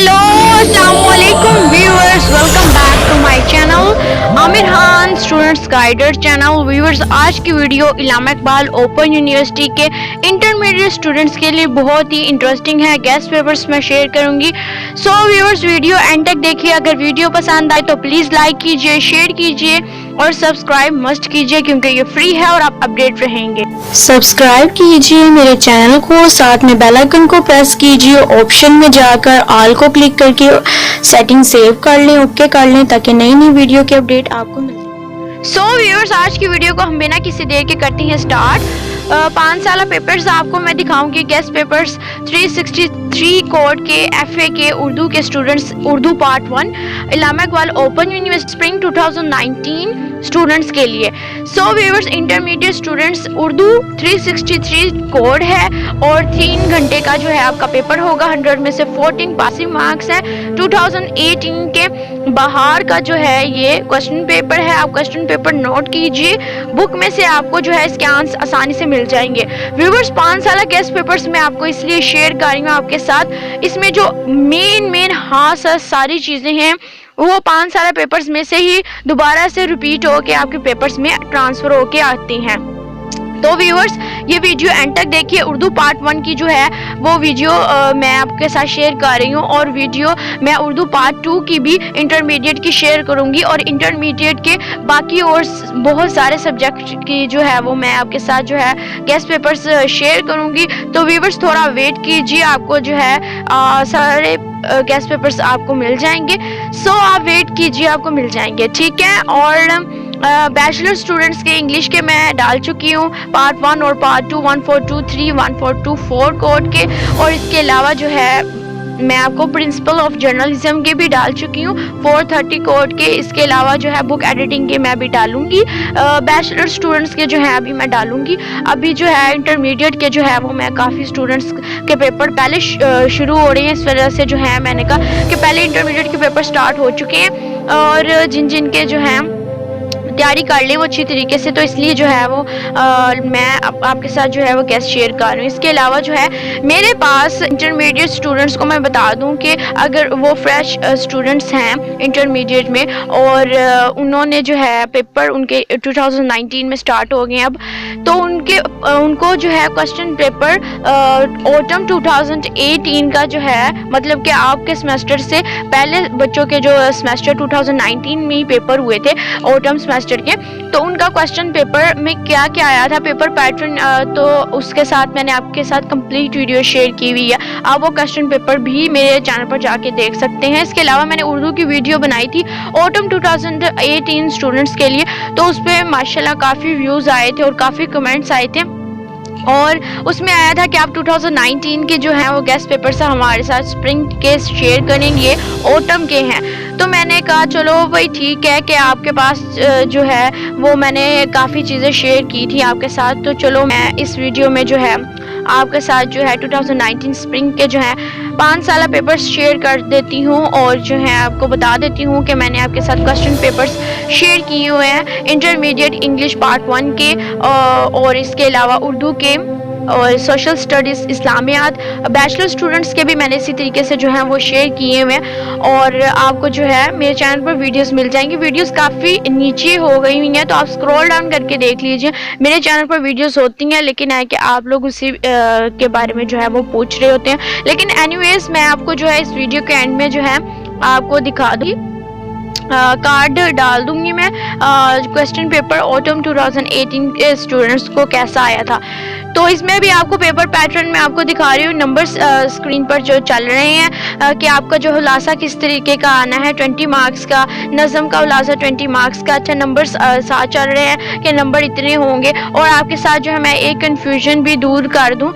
Hello अस्सलाम वालेकुम viewers, welcome back to my channel Aamir Khan students guider channel. Viewers, आज की video Allama Iqbal open University के इंटरमीडिएट स्टूडेंट्स के लिए बहुत ही इंटरेस्टिंग है। गेस्ट पेपर्स मैं शेयर करूंगी। सो व्यूअर्स, वीडियो एंड तक देखिए। अगर वीडियो पसंद आए तो प्लीज़ लाइक कीजिए, शेयर कीजिए और सब्सक्राइब मस्ट कीजिए क्योंकि ये फ्री है और आप अपडेट रहेंगे। सब्सक्राइब कीजिए मेरे चैनल को, साथ में बेल आइकन को प्रेस कीजिए। ऑप्शन में जाकर ऑल को क्लिक करके सेटिंग सेव कर लें, ओके कर लें, ताकि नई नई वीडियो की अपडेट आपको मिल जाए। सो व्यूअर्स, आज की वीडियो को हम बिना किसी देर के करते हैं स्टार्ट। 5 साल पेपर्स आपको मैं दिखाऊंगी। गेस्ट पेपर्स 363 कोड के FA के उर्दू के students, Urdu part 1 Allama Iqbal open university spring 2019 students के लिए। So viewers, intermediate students Urdu 363 code है और 3 घंटे का जो है आपका पेपर होगा। 100 में से 14 पासिंग मार्क्स है। 2018 के बाहर का जो है ये क्वेश्चन पेपर है। आप क्वेश्चन पेपर नोट कीजिए, बुक में से आपको जो है इसके आंसर आसानी से मिल जाएंगे। व्यूअर्स, 5 साल गेस्ट पेपर्स में आपको इसलिए शेयर कर रही हूँ आपके साथ। इसमें जो मेन सारी चीज़ें हैं वो 5 साल पेपर्स में से ही दोबारा से रिपीट होके आपके पेपर्स में ट्रांसफ़र होके आती हैं। तो व्यूअर्स, ये वीडियो एंड तक देखिए। उर्दू पार्ट 1 की जो है वो वीडियो मैं आपके साथ शेयर कर रही हूँ और वीडियो मैं उर्दू पार्ट 2 की भी इंटरमीडिएट की शेयर करूँगी और इंटरमीडिएट के बाकी और बहुत सारे सब्जेक्ट की जो है वो मैं आपके साथ जो है गेस्ट पेपर्स शेयर करूँगी। तो व्यूअर्स, थोड़ा वेट कीजिए, आपको जो है सारे गेस्ट पेपर्स आपको मिल जाएंगे। सो आप वेट कीजिए, आपको मिल जाएंगे, ठीक है। और बैचलर स्टूडेंट्स के इंग्लिश के मैं डाल चुकी हूँ पार्ट 1 और पार्ट 2 1423 1424 कोड के, और इसके अलावा जो है मैं आपको प्रिंसिपल ऑफ जर्नलिज्म के भी डाल चुकी हूँ 430 कोड के। इसके अलावा जो है बुक एडिटिंग के मैं भी डालूंगी। बैचलर स्टूडेंट्स के जो है अभी मैं डालूंगी। अभी जो है इंटरमीडिएट के जो है वो मैं काफ़ी स्टूडेंट्स के पेपर पहले शुरू हो रहे हैं, इस वजह से जो है मैंने कहा कि पहले इंटरमीडिएट के पेपर स्टार्ट हो चुके हैं और जिन के जो हैं तैयारी कर लें वो अच्छी तरीके से, तो इसलिए जो है वो मैं आपके साथ जो है वो गेस्ट शेयर कर रही हूँ। इसके अलावा जो है मेरे पास इंटरमीडिएट स्टूडेंट्स को मैं बता दूँ कि अगर वो फ्रेश स्टूडेंट्स हैं इंटरमीडिएट में और उन्होंने जो है पेपर उनके 2019 में स्टार्ट हो गए अब, तो उनको जो है क्वेश्चन पेपर ऑटम 2018 का जो है, मतलब कि आपके सेमेस्टर से पहले बच्चों के जो सेमेस्टर 2019 में ही पेपर हुए थे ऑटम सेमेस्टर के, तो उनका क्वेश्चन पेपर में क्या क्या आया था, पेपर पैटर्न, तो उसके साथ मैंने आपके साथ कंप्लीट वीडियो शेयर की हुई है। आप वो क्वेश्चन पेपर भी मेरे चैनल पर जाके देख सकते हैं। इसके अलावा मैंने उर्दू की वीडियो बनाई थी ऑटम 2018 स्टूडेंट्स के लिए, तो उस पर माशाल्लाह काफ़ी व्यूज़ आए थे और काफ़ी कमेंट्स आए थे और उसमें आया था कि आप 2019 के जो हैं वो गेस्ट पेपर से हमारे साथ स्प्रिंग के शेयर करेंगे, ऑटम के हैं। तो मैंने कहा चलो भाई ठीक है कि आपके पास जो है वो मैंने काफ़ी चीज़ें शेयर की थी आपके साथ, तो चलो मैं इस वीडियो में जो है आपके साथ जो है 2019 स्प्रिंग के जो है 5 साल पेपर्स शेयर कर देती हूँ और जो है आपको बता देती हूँ कि मैंने आपके साथ क्वेश्चन पेपर्स शेयर किए हुए हैं इंटरमीडिएट इंग्लिश पार्ट 1 के और इसके अलावा उर्दू के और सोशल स्टडीज़ इस्लामियात। बैचलर स्टूडेंट्स के भी मैंने इसी तरीके से जो है वो शेयर किए हुए हैं और आपको जो है मेरे चैनल पर वीडियोस मिल जाएंगी। वीडियोस काफ़ी नीचे हो गई हुई हैं, तो आप स्क्रॉल डाउन करके देख लीजिए। मेरे चैनल पर वीडियोस होती हैं, लेकिन है कि आप लोग उसी के बारे में जो है वो पूछ रहे होते हैं। लेकिन एनीवेज, मैं आपको जो है इस वीडियो के एंड में जो है आपको दिखा दूँगी, कार्ड डाल दूंगी मैं क्वेश्चन पेपर ऑटम 2018 के स्टूडेंट्स को कैसा आया था। तो इसमें भी आपको पेपर पैटर्न में आपको दिखा रही हूँ, नंबर्स स्क्रीन पर जो चल रहे हैं कि आपका जो खुलासा किस तरीके का आना है। 20 मार्क्स का नज़म का खुलासा 20 मार्क्स का। अच्छा, नंबर्स साथ चल रहे हैं कि नंबर इतने होंगे और आपके साथ जो है मैं एक कन्फ्यूजन भी दूर कर दूँ।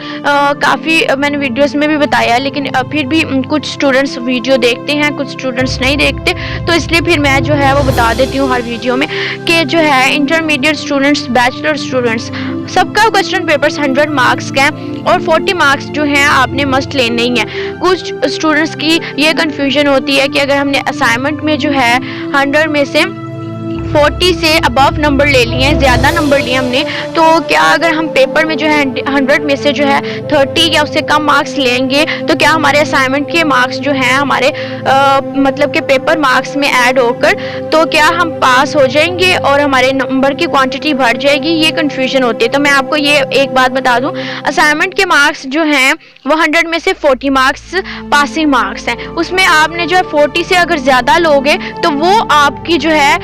काफ़ी मैंने वीडियोस में भी बताया, लेकिन फिर भी कुछ स्टूडेंट्स वीडियो देखते हैं, कुछ स्टूडेंट्स नहीं देखते, तो इसलिए फिर मैं जो है वो बता देती हूँ हर वीडियो में कि जो है इंटरमीडिएट स्टूडेंट्स, बैचलर स्टूडेंट्स, सबका क्वेश्चन पेपर्स 100 मार्क्स का है और 40 मार्क्स जो हैं आपने मस्ट लेने ही हैं। कुछ स्टूडेंट्स की ये कन्फ्यूजन होती है कि अगर हमने असाइनमेंट में जो है 100 में से 40 سے ابو نمبر لے لیے ہیں, زیادہ نمبر لیے ہم نے, تو کیا اگر ہم پیپر میں جو ہے 100 میں سے جو ہے 30 یا اس سے کم مارکس لیں گے تو کیا ہمارے اسائنمنٹ کے مارکس جو ہیں ہمارے مطلب کہ پیپر مارکس میں ایڈ ہو کر تو کیا ہم پاس ہو جائیں گے اور ہمارے نمبر کی کوانٹٹی بڑھ جائے گی؟ یہ کنفیوژن ہوتی ہے. تو میں آپ کو یہ ایک بات بتا دوں, اسائنمنٹ کے مارکس جو ہیں وہ 100 میں سے 40 مارکس پاسنگ مارکس ہیں. اس میں آپ نے جو ہے 40 سے اگر زیادہ لوگے تو وہ آپ کی جو ہے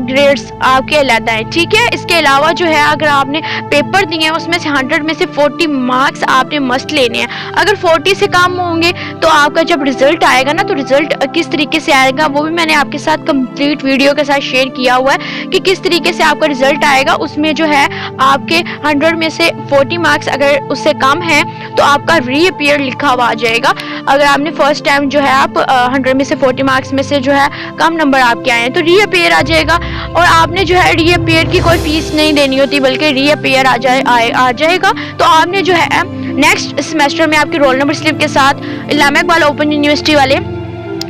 گریڈز آپ کے علیحدہ ہیں, ٹھیک ہے. اس کے علاوہ جو ہے اگر آپ نے پیپر دیے ہیں اس میں سے 100 میں سے 40 مارکس آپ نے مست لینے ہیں. اگر 40 سے کم ہوں گے تو آپ کا جب رزلٹ آئے گا نا, تو رزلٹ کس طریقے سے آئے گا وہ بھی میں نے آپ کے ساتھ کمپلیٹ ویڈیو کے ساتھ شیئر کیا ہوا ہے کہ کس طریقے سے آپ کا رزلٹ آئے گا. اس میں جو ہے آپ کے 100 میں سے 40 مارکس اگر اس سے کم ہیں تو آپ کا ری اپیئر لکھا ہوا آ جائے گا. اگر آپ نے فرسٹ ٹائم جو ہے آپ 100 میں سے 40 مارکس میں سے جو ہے کم نمبر آپ کے آئے ہیں تو ری اپیئر آ جائے گا, اور آپ نے جو ہے ری اپیئر کی کوئی فیس نہیں دینی ہوتی بلکہ ری اپیئر آ جائے گا. تو آپ نے جو ہے نیکسٹ سیمیسٹر میں آپ کی رول نمبر سلپ کے ساتھ علامہ اقبال اوپن یونیورسٹی والے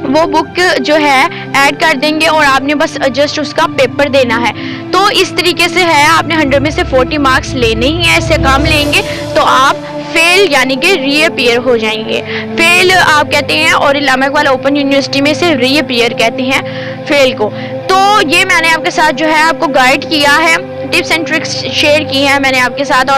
وہ بک جو ہے ایڈ کر دیں گے اور آپ نے بس جسٹ اس کا پیپر دینا ہے. تو اس طریقے سے ہے, آپ نے 100 میں سے 40 مارکس لینے ہی ہیں, اس سے کم لیں گے تو آپ فیل یعنی کہ ری اپیئر ہو جائیں گے. فیل آپ کہتے ہیں اور علامہ اقبال اوپن یونیورسٹی میں سے ری اپیئر کہتے ہیں فیل کو. تو یہ میں نے آپ کے ساتھ جو ہے آپ کو گائیڈ کیا ہے, ٹپس اینڈ ٹرکس شیئر کی ہیں میں نے آپ کے ساتھ,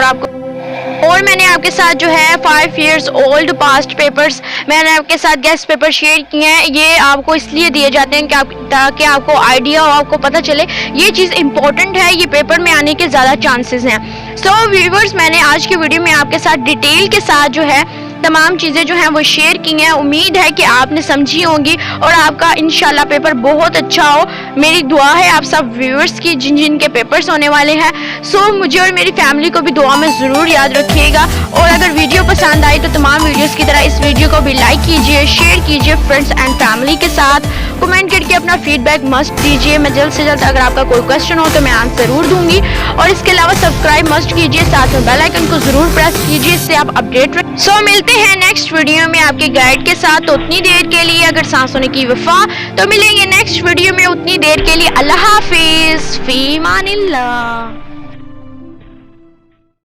اور میں نے آپ کے ساتھ جو ہے 5 ایئرس اولڈ پاسٹ پیپرز میں نے آپ کے ساتھ گیسٹ پیپر شیئر کیے ہیں. یہ آپ کو اس لیے دیے جاتے ہیں کہ تاکہ آپ کو آئیڈیا ہو, آپ کو پتہ چلے یہ چیز امپورٹنٹ ہے, یہ پیپر میں آنے کے زیادہ چانسز ہیں. سو ویورز, میں نے آج کی ویڈیو میں آپ کے ساتھ ڈیٹیل کے ساتھ جو ہے تمام چیزیں جو ہیں وہ شیئر کی ہیں. امید ہے کہ آپ نے سمجھی ہوں گی اور آپ کا انشاءاللہ پیپر بہت اچھا ہو. میری دعا ہے آپ سب ویورز کی جن کے پیپرز ہونے والے ہیں. سو مجھے اور میری فیملی کو بھی دعا میں ضرور یاد رکھیے گا, اور اگر ویڈیو پسند آئی تو تمام ویڈیوز کی طرح اس ویڈیو کو بھی لائک کیجئے, شیئر کیجئے فرینڈز اینڈ فیملی کے ساتھ, کمنٹ کر کے اپنا فیڈ بیک مست دیجئے. میں جلد سے جلد اگر آپ کا کوئی کویسچن ہو تو میں آنسر ضرور دوں گی, اور اس کے علاوہ سبسکرائب مست کیجئے, ساتھ میں بیل آئیکن کو ضرور پریس کیجئے, اس سے آپ اپڈیٹ رہیں. سو ملتے ہیں نیکسٹ ویڈیو میں آپ کے گائیڈ کے ساتھ. تو اتنی دیر کے لیے اگر سانس ہونے کی وفا, تو ملیں گے نیکسٹ ویڈیو میں. اتنی دیر کے لیے اللہ حافظ, فی امان اللہ.